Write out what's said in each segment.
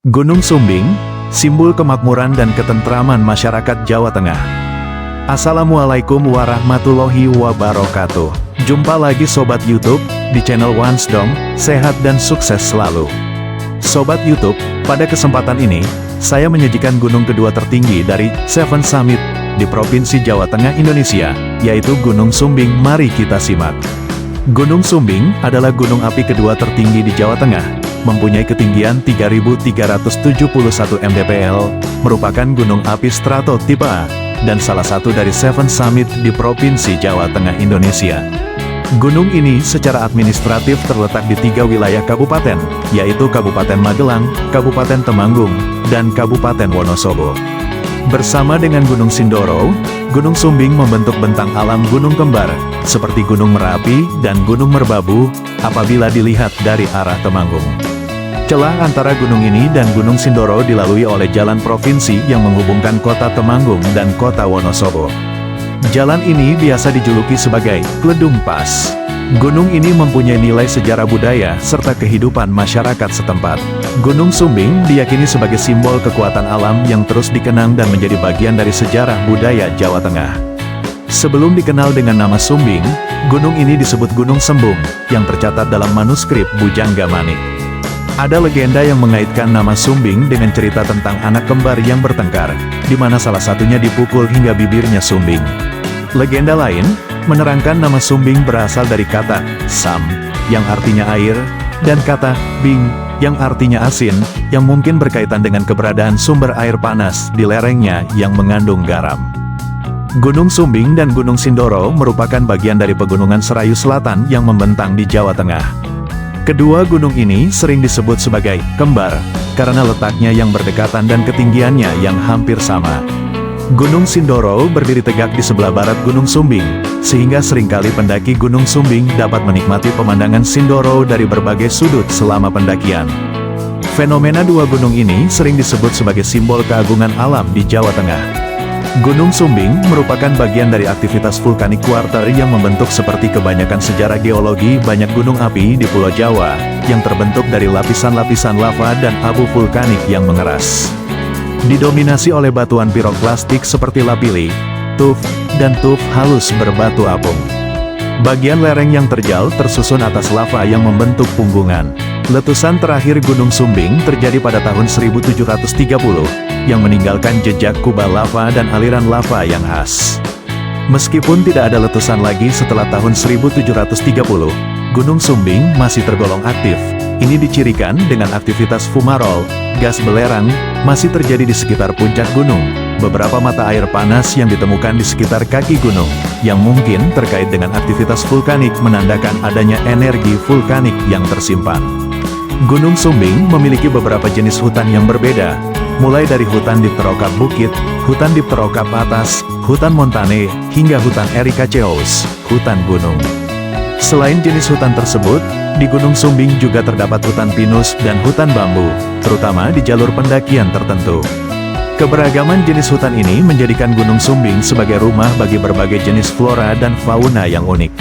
Gunung Sumbing, simbol kemakmuran dan ketentraman masyarakat Jawa Tengah. Assalamualaikum warahmatullahi wabarakatuh. Jumpa lagi Sobat YouTube, di channel Wansdom, sehat dan sukses selalu. Sobat YouTube, pada kesempatan ini, saya menyajikan gunung kedua tertinggi dari Seven Summit, di Provinsi Jawa Tengah Indonesia, yaitu Gunung Sumbing. Mari kita simak. Gunung Sumbing adalah gunung api kedua tertinggi di Jawa Tengah, mempunyai ketinggian 3.371 mdpl, merupakan gunung api strato tipe A, dan salah satu dari Seven Summit di Provinsi Jawa Tengah Indonesia. Gunung ini secara administratif terletak di 3 wilayah kabupaten, yaitu Kabupaten Magelang, Kabupaten Temanggung, dan Kabupaten Wonosobo. Bersama dengan Gunung Sindoro, Gunung Sumbing membentuk bentang alam gunung kembar, seperti Gunung Merapi dan Gunung Merbabu, apabila dilihat dari arah Temanggung. Celah antara gunung ini dan Gunung Sindoro dilalui oleh jalan provinsi yang menghubungkan kota Temanggung dan kota Wonosobo. Jalan ini biasa dijuluki sebagai Kledung Pas. Gunung ini mempunyai nilai sejarah budaya serta kehidupan masyarakat setempat. Gunung Sumbing diyakini sebagai simbol kekuatan alam yang terus dikenang dan menjadi bagian dari sejarah budaya Jawa Tengah. Sebelum dikenal dengan nama Sumbing, gunung ini disebut Gunung Sembung, yang tercatat dalam manuskrip Bujangga Manik. Ada legenda yang mengaitkan nama Sumbing dengan cerita tentang anak kembar yang bertengkar, di mana salah satunya dipukul hingga bibirnya sumbing. Legenda lain menerangkan nama Sumbing berasal dari kata Sam, yang artinya air, dan kata Bing, yang artinya asin, yang mungkin berkaitan dengan keberadaan sumber air panas di lerengnya yang mengandung garam. Gunung Sumbing dan Gunung Sindoro merupakan bagian dari Pegunungan Serayu Selatan yang membentang di Jawa Tengah. Kedua gunung ini sering disebut sebagai kembar, karena letaknya yang berdekatan dan ketinggiannya yang hampir sama. Gunung Sindoro berdiri tegak di sebelah barat Gunung Sumbing, sehingga seringkali pendaki Gunung Sumbing dapat menikmati pemandangan Sindoro dari berbagai sudut selama pendakian. Fenomena dua gunung ini sering disebut sebagai simbol keagungan alam di Jawa Tengah. Gunung Sumbing merupakan bagian dari aktivitas vulkanik kuarter yang membentuk seperti kebanyakan sejarah geologi banyak gunung api di Pulau Jawa, yang terbentuk dari lapisan-lapisan lava dan abu vulkanik yang mengeras. Didominasi oleh batuan piroklastik seperti lapilli, tuf, dan tuf halus berbatu apung. Bagian lereng yang terjal tersusun atas lava yang membentuk punggungan. Letusan terakhir Gunung Sumbing terjadi pada tahun 1730, yang meninggalkan jejak kubah lava dan aliran lava yang khas. Meskipun tidak ada letusan lagi setelah tahun 1730, Gunung Sumbing masih tergolong aktif. Ini dicirikan dengan aktivitas fumarol, gas belerang, masih terjadi di sekitar puncak gunung. Beberapa mata air panas yang ditemukan di sekitar kaki gunung, yang mungkin terkait dengan aktivitas vulkanik menandakan adanya energi vulkanik yang tersimpan. Gunung Sumbing memiliki beberapa jenis hutan yang berbeda, mulai dari hutan dipterokarp bukit, hutan dipterokarp atas, hutan montane, hingga hutan ericaceous, hutan gunung. Selain jenis hutan tersebut, di Gunung Sumbing juga terdapat hutan pinus dan hutan bambu, terutama di jalur pendakian tertentu. Keberagaman jenis hutan ini menjadikan Gunung Sumbing sebagai rumah bagi berbagai jenis flora dan fauna yang unik.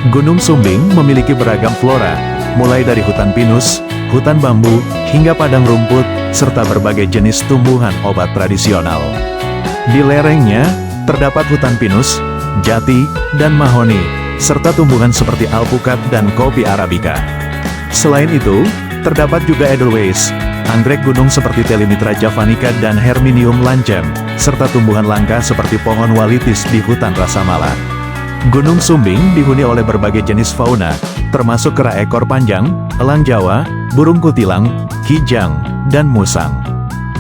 Gunung Sumbing memiliki beragam flora, mulai dari hutan pinus, hutan bambu, hingga padang rumput, serta berbagai jenis tumbuhan obat tradisional. Di lerengnya, terdapat hutan pinus, jati, dan mahoni, serta tumbuhan seperti alpukat dan kopi arabica. Selain itu, terdapat juga edelweiss, anggrek gunung seperti Telimitra javanica dan Herminium lancem, serta tumbuhan langka seperti pohon walitis di hutan Rasamala. Gunung Sumbing dihuni oleh berbagai jenis fauna, termasuk kera ekor panjang, elang Jawa, burung kutilang, kijang, dan musang.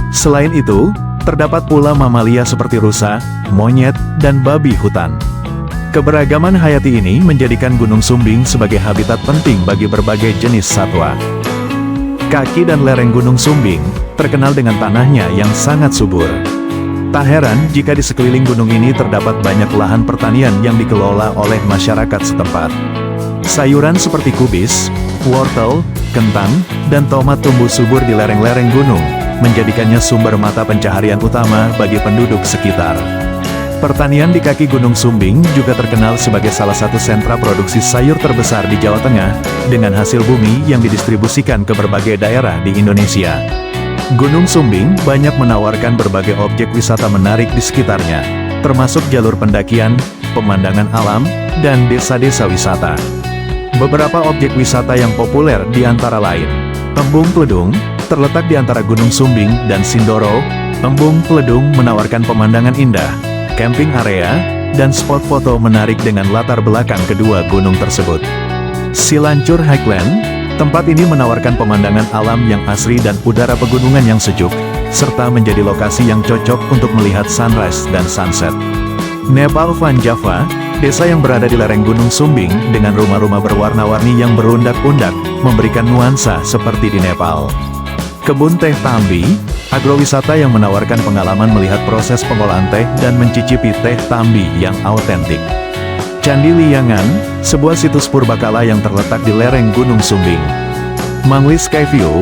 Selain itu, terdapat pula mamalia seperti rusa, monyet, dan babi hutan. Keberagaman hayati ini menjadikan Gunung Sumbing sebagai habitat penting bagi berbagai jenis satwa. Kaki dan lereng Gunung Sumbing terkenal dengan tanahnya yang sangat subur. Tak heran jika di sekeliling gunung ini terdapat banyak lahan pertanian yang dikelola oleh masyarakat setempat. Sayuran seperti kubis, wortel, kentang, dan tomat tumbuh subur di lereng-lereng gunung, menjadikannya sumber mata pencaharian utama bagi penduduk sekitar. Pertanian di kaki Gunung Sumbing juga terkenal sebagai salah satu sentra produksi sayur terbesar di Jawa Tengah, dengan hasil bumi yang didistribusikan ke berbagai daerah di Indonesia. Gunung Sumbing banyak menawarkan berbagai objek wisata menarik di sekitarnya, termasuk jalur pendakian, pemandangan alam, dan desa-desa wisata. Beberapa objek wisata yang populer di antara lain, Embung Pledung, terletak di antara Gunung Sumbing dan Sindoro. Embung Pledung menawarkan pemandangan indah, camping area, dan spot foto menarik dengan latar belakang kedua gunung tersebut. Silancur Highland, tempat ini menawarkan pemandangan alam yang asri dan udara pegunungan yang sejuk, serta menjadi lokasi yang cocok untuk melihat sunrise dan sunset. Nepal Van Java, desa yang berada di lereng Gunung Sumbing dengan rumah-rumah berwarna-warni yang berundak-undak, memberikan nuansa seperti di Nepal. Kebun Teh Tambi, agrowisata yang menawarkan pengalaman melihat proses pengolahan teh dan mencicipi teh Tambi yang autentik. Candi Liangan, sebuah situs purbakala yang terletak di lereng Gunung Sumbing. Mangli Skyview,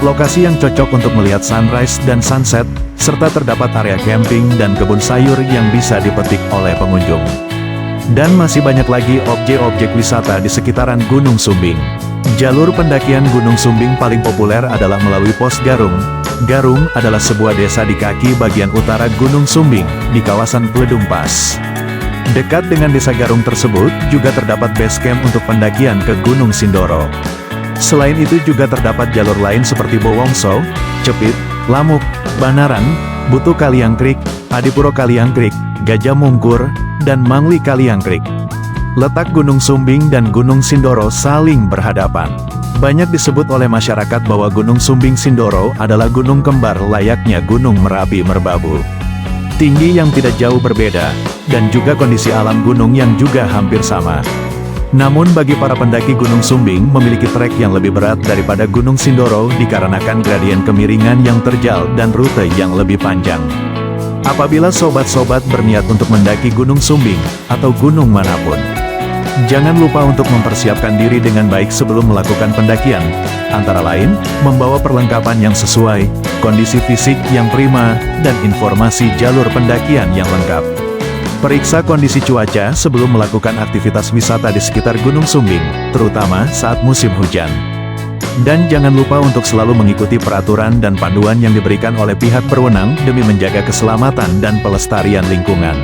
lokasi yang cocok untuk melihat sunrise dan sunset, serta terdapat area camping dan kebun sayur yang bisa dipetik oleh pengunjung. Dan masih banyak lagi objek-objek wisata di sekitaran Gunung Sumbing. Jalur pendakian Gunung Sumbing paling populer adalah melalui Pos Garung. Garung adalah sebuah desa di kaki bagian utara Gunung Sumbing, di kawasan Pledung Pass. Dekat dengan desa Garung tersebut, juga terdapat base camp untuk pendakian ke Gunung Sindoro. Selain itu juga terdapat jalur lain seperti Bowongso, Cepit, Lamuk, Banaran, Butuh Kaliangkrik, Adipuro Kaliangkrik, Gajah Mungkur, dan Mangli Kaliangkrik. Letak Gunung Sumbing dan Gunung Sindoro saling berhadapan. Banyak disebut oleh masyarakat bahwa Gunung Sumbing Sindoro adalah gunung kembar layaknya Gunung Merapi Merbabu. Tinggi yang tidak jauh berbeda, dan juga kondisi alam gunung yang juga hampir sama. Namun bagi para pendaki Gunung Sumbing memiliki trek yang lebih berat daripada Gunung Sindoro dikarenakan gradien kemiringan yang terjal dan rute yang lebih panjang. Apabila sobat-sobat berniat untuk mendaki Gunung Sumbing, atau gunung manapun, jangan lupa untuk mempersiapkan diri dengan baik sebelum melakukan pendakian, antara lain, membawa perlengkapan yang sesuai, kondisi fisik yang prima, dan informasi jalur pendakian yang lengkap. Periksa kondisi cuaca sebelum melakukan aktivitas wisata di sekitar Gunung Sumbing, terutama saat musim hujan. Dan jangan lupa untuk selalu mengikuti peraturan dan panduan yang diberikan oleh pihak berwenang demi menjaga keselamatan dan pelestarian lingkungan.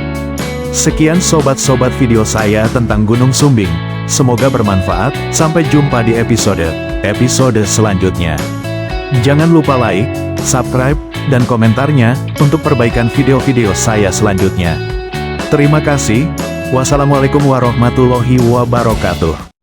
Sekian sobat-sobat video saya tentang Gunung Sumbing, semoga bermanfaat, sampai jumpa di episode selanjutnya. Jangan lupa like, subscribe, dan komentarnya, untuk perbaikan video-video saya selanjutnya. Terima kasih. Wassalamualaikum warahmatullahi wabarakatuh.